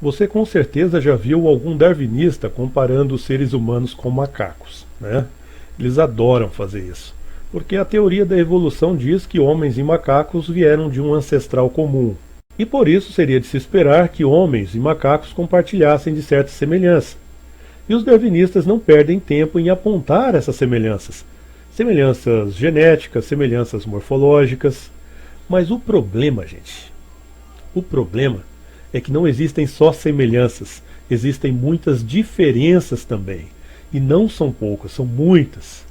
Você com certeza já viu algum darwinista comparando os seres humanos com macacos, né? Eles adoram fazer isso, porque a teoria da evolução diz que homens e macacos vieram de um ancestral comum. E por isso seria de se esperar que homens e macacos compartilhassem de certa semelhança. E os darwinistas não perdem tempo em apontar essas semelhanças. Semelhanças genéticas, semelhanças morfológicas. Mas o problema, gente, o problema é que não existem só semelhanças, existem muitas diferenças também. E não são poucas, são muitas.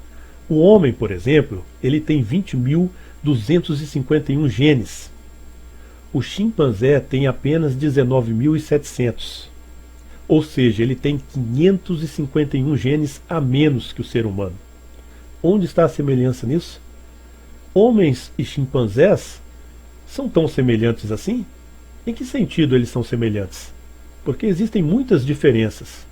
O homem, por exemplo, ele tem 20.251 genes. O chimpanzé tem apenas 19.700. Ou seja, ele tem 551 genes a menos que o ser humano. Onde está a semelhança nisso? Homens e chimpanzés são tão semelhantes assim? Em que sentido eles são semelhantes? Porque existem muitas diferenças.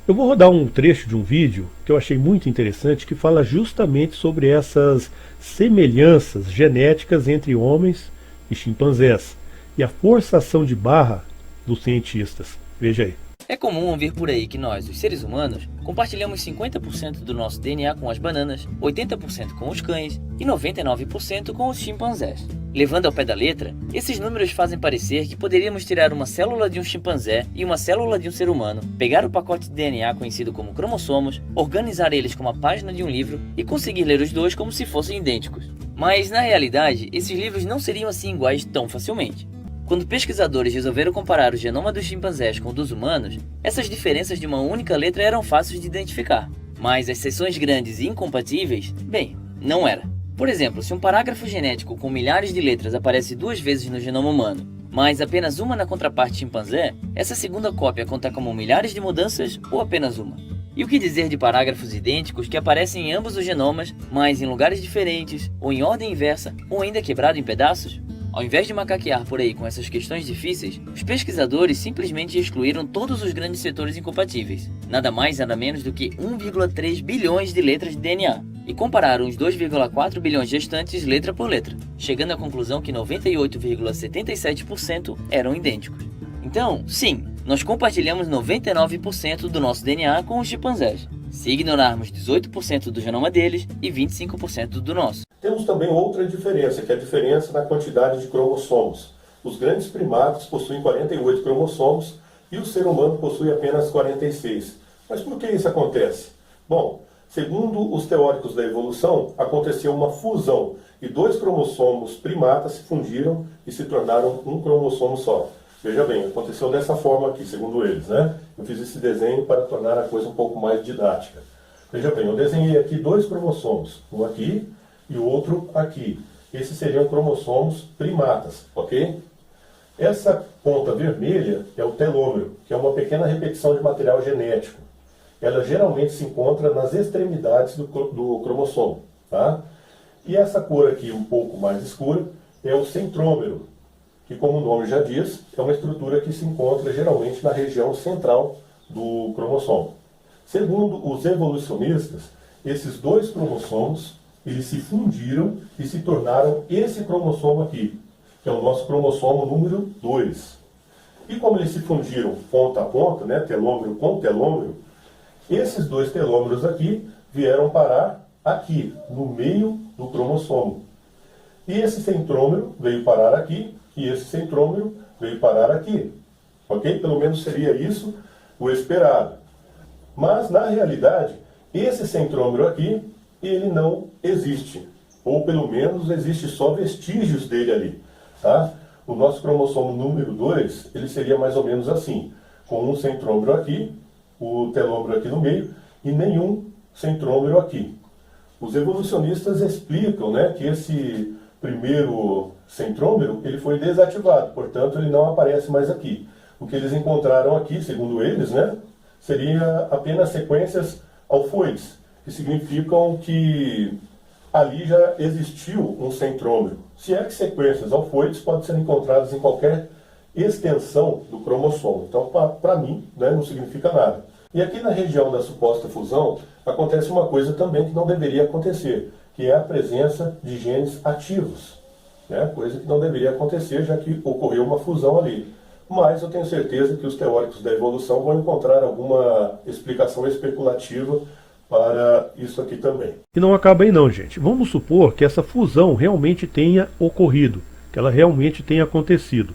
Eu vou rodar um trecho de um vídeo que eu achei muito interessante que fala justamente sobre essas semelhanças genéticas entre homens e chimpanzés e a forçação de barra dos cientistas. Veja aí. É comum ouvir por aí que nós, os seres humanos, compartilhamos 50% do nosso DNA com as bananas, 80% com os cães e 99% com os chimpanzés. Levando ao pé da letra, esses números fazem parecer que poderíamos tirar uma célula de um chimpanzé e uma célula de um ser humano, pegar o pacote de DNA conhecido como cromossomos, organizar eles como a página de um livro e conseguir ler os dois como se fossem idênticos. Mas, na realidade, esses livros não seriam assim iguais tão facilmente. Quando pesquisadores resolveram comparar o genoma dos chimpanzés com o dos humanos, essas diferenças de uma única letra eram fáceis de identificar. Mas as seções grandes e incompatíveis, bem, não era. Por exemplo, se um parágrafo genético com milhares de letras aparece 2 vezes no genoma humano, mas apenas uma na contraparte chimpanzé, essa segunda cópia conta como milhares de mudanças ou apenas uma? E o que dizer de parágrafos idênticos que aparecem em ambos os genomas, mas em lugares diferentes, ou em ordem inversa, ou ainda quebrado em pedaços? Ao invés de macaquear por aí com essas questões difíceis, os pesquisadores simplesmente excluíram todos os grandes setores incompatíveis, nada mais nada menos do que 1,3 bilhões de letras de DNA, e compararam os 2,4 bilhões restantes letra por letra, chegando à conclusão que 98,77% eram idênticos. Então, sim, nós compartilhamos 99% do nosso DNA com os chimpanzés, se ignorarmos 18% do genoma deles e 25% do nosso. Temos também outra diferença, que é a diferença na quantidade de cromossomos. Os grandes primatas possuem 48 cromossomos e o ser humano possui apenas 46. Mas por que isso acontece? Bom, segundo os teóricos da evolução, aconteceu uma fusão e 2 cromossomos primatas se fundiram e se tornaram um cromossomo só. Veja bem, aconteceu dessa forma aqui, segundo eles, né? Eu fiz esse desenho para tornar a coisa um pouco mais didática. Veja bem, eu desenhei aqui 2 cromossomos, um aqui e o outro aqui. Esses seriam cromossomos primatas, ok? Essa ponta vermelha é o telômero, que é uma pequena repetição de material genético. Ela geralmente se encontra nas extremidades do cromossomo, tá? E essa cor aqui, um pouco mais escura, é o centrômero, que, como o nome já diz, é uma estrutura que se encontra geralmente na região central do cromossomo. Segundo os evolucionistas, esses 2 cromossomos eles se fundiram e se tornaram esse cromossomo aqui, que é o nosso cromossomo número 2. E como eles se fundiram ponta a ponta, né, telômero com telômero, esses 2 telômeros aqui vieram parar aqui, no meio do cromossomo. E esse centrômero veio parar aqui, e esse centrômero veio parar aqui. Ok? Pelo menos seria isso o esperado. Mas, na realidade, esse centrômero aqui, ele não existe. Ou, pelo menos, existe só vestígios dele ali. Tá? O nosso cromossomo número 2, ele seria mais ou menos assim. Com um centrômero aqui, o telômero aqui no meio, e nenhum centrômero aqui. Os evolucionistas explicam, né, que esse primeiro centrômero ele foi desativado, portanto ele não aparece mais aqui. O que eles encontraram aqui, segundo eles, né, seria apenas sequências alfoides, que significam que ali já existiu um centrômero. Se é que sequências alfoides podem ser encontradas em qualquer extensão do cromossomo. Então, para mim, né, não significa nada. E aqui na região da suposta fusão, acontece uma coisa também que não deveria acontecer, que é a presença de genes ativos. Né? Coisa que não deveria acontecer, já que ocorreu uma fusão ali. mas eu tenho certeza que os teóricos da evolução vão encontrar alguma explicação especulativa para isso aqui também. E não acaba aí não, gente. Vamos supor que essa fusão realmente tenha ocorrido, que ela realmente tenha acontecido.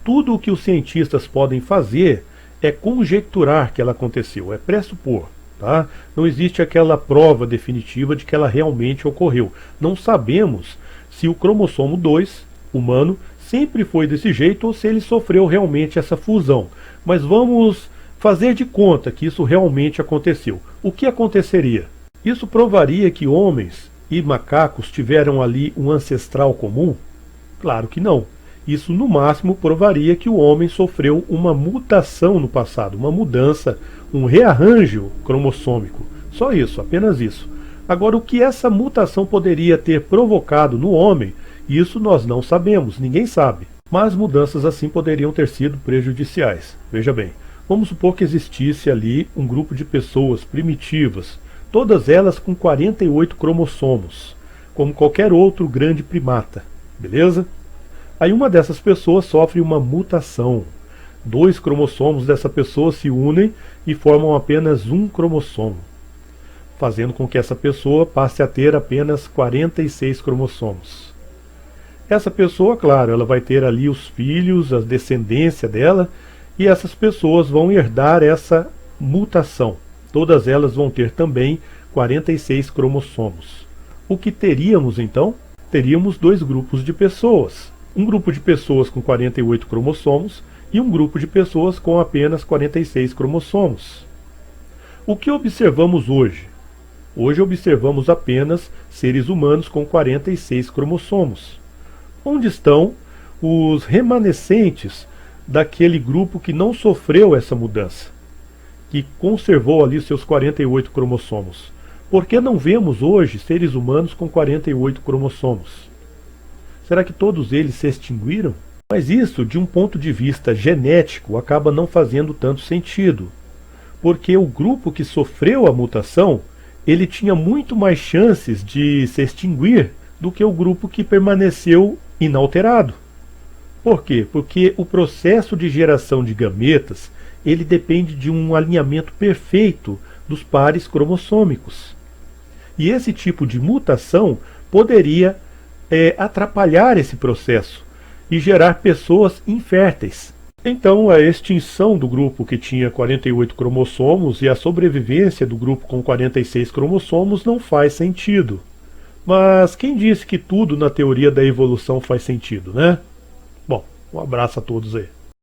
Tudo o que os cientistas podem fazer é conjecturar que ela aconteceu, é pressupor. Tá? Não existe aquela prova definitiva de que ela realmente ocorreu. Não sabemos se o cromossomo 2, humano, sempre foi desse jeito ou se ele sofreu realmente essa fusão. Mas vamos fazer de conta que isso realmente aconteceu. O que aconteceria? Isso provaria que homens e macacos tiveram ali um ancestral comum? Claro que não. Isso no máximo provaria que o homem sofreu uma mutação no passado, uma mudança, um rearranjo cromossômico. Só isso, apenas isso. Agora, o que essa mutação poderia ter provocado no homem, isso nós não sabemos, ninguém sabe. Mas mudanças assim poderiam ter sido prejudiciais. Veja bem, vamos supor que existisse ali um grupo de pessoas primitivas, todas elas com 48 cromossomos, como qualquer outro grande primata, beleza? Aí uma dessas pessoas sofre uma mutação. 2 cromossomos dessa pessoa se unem e formam apenas um cromossomo, fazendo com que essa pessoa passe a ter apenas 46 cromossomos. Essa pessoa, claro, ela vai ter ali os filhos, a descendência dela, e essas pessoas vão herdar essa mutação. Todas elas vão ter também 46 cromossomos. O que teríamos então? Teríamos 2 grupos de pessoas. Um grupo de pessoas com 48 cromossomos e um grupo de pessoas com apenas 46 cromossomos. O que observamos hoje? Hoje observamos apenas seres humanos com 46 cromossomos. Onde estão os remanescentes daquele grupo que não sofreu essa mudança, que conservou ali seus 48 cromossomos? Por que não vemos hoje seres humanos com 48 cromossomos? Será que todos eles se extinguiram? Mas isso, de um ponto de vista genético, acaba não fazendo tanto sentido, porque o grupo que sofreu a mutação, ele tinha muito mais chances de se extinguir do que o grupo que permaneceu inalterado. Por quê? Porque o processo de geração de gametas, ele depende de um alinhamento perfeito dos pares cromossômicos. E esse tipo de mutação poderia atrapalhar esse processo e gerar pessoas inférteis. Então a extinção do grupo que tinha 48 cromossomos e a sobrevivência do grupo com 46 cromossomos não faz sentido. Mas quem disse que tudo na teoria da evolução faz sentido, né? Bom, um abraço a todos aí.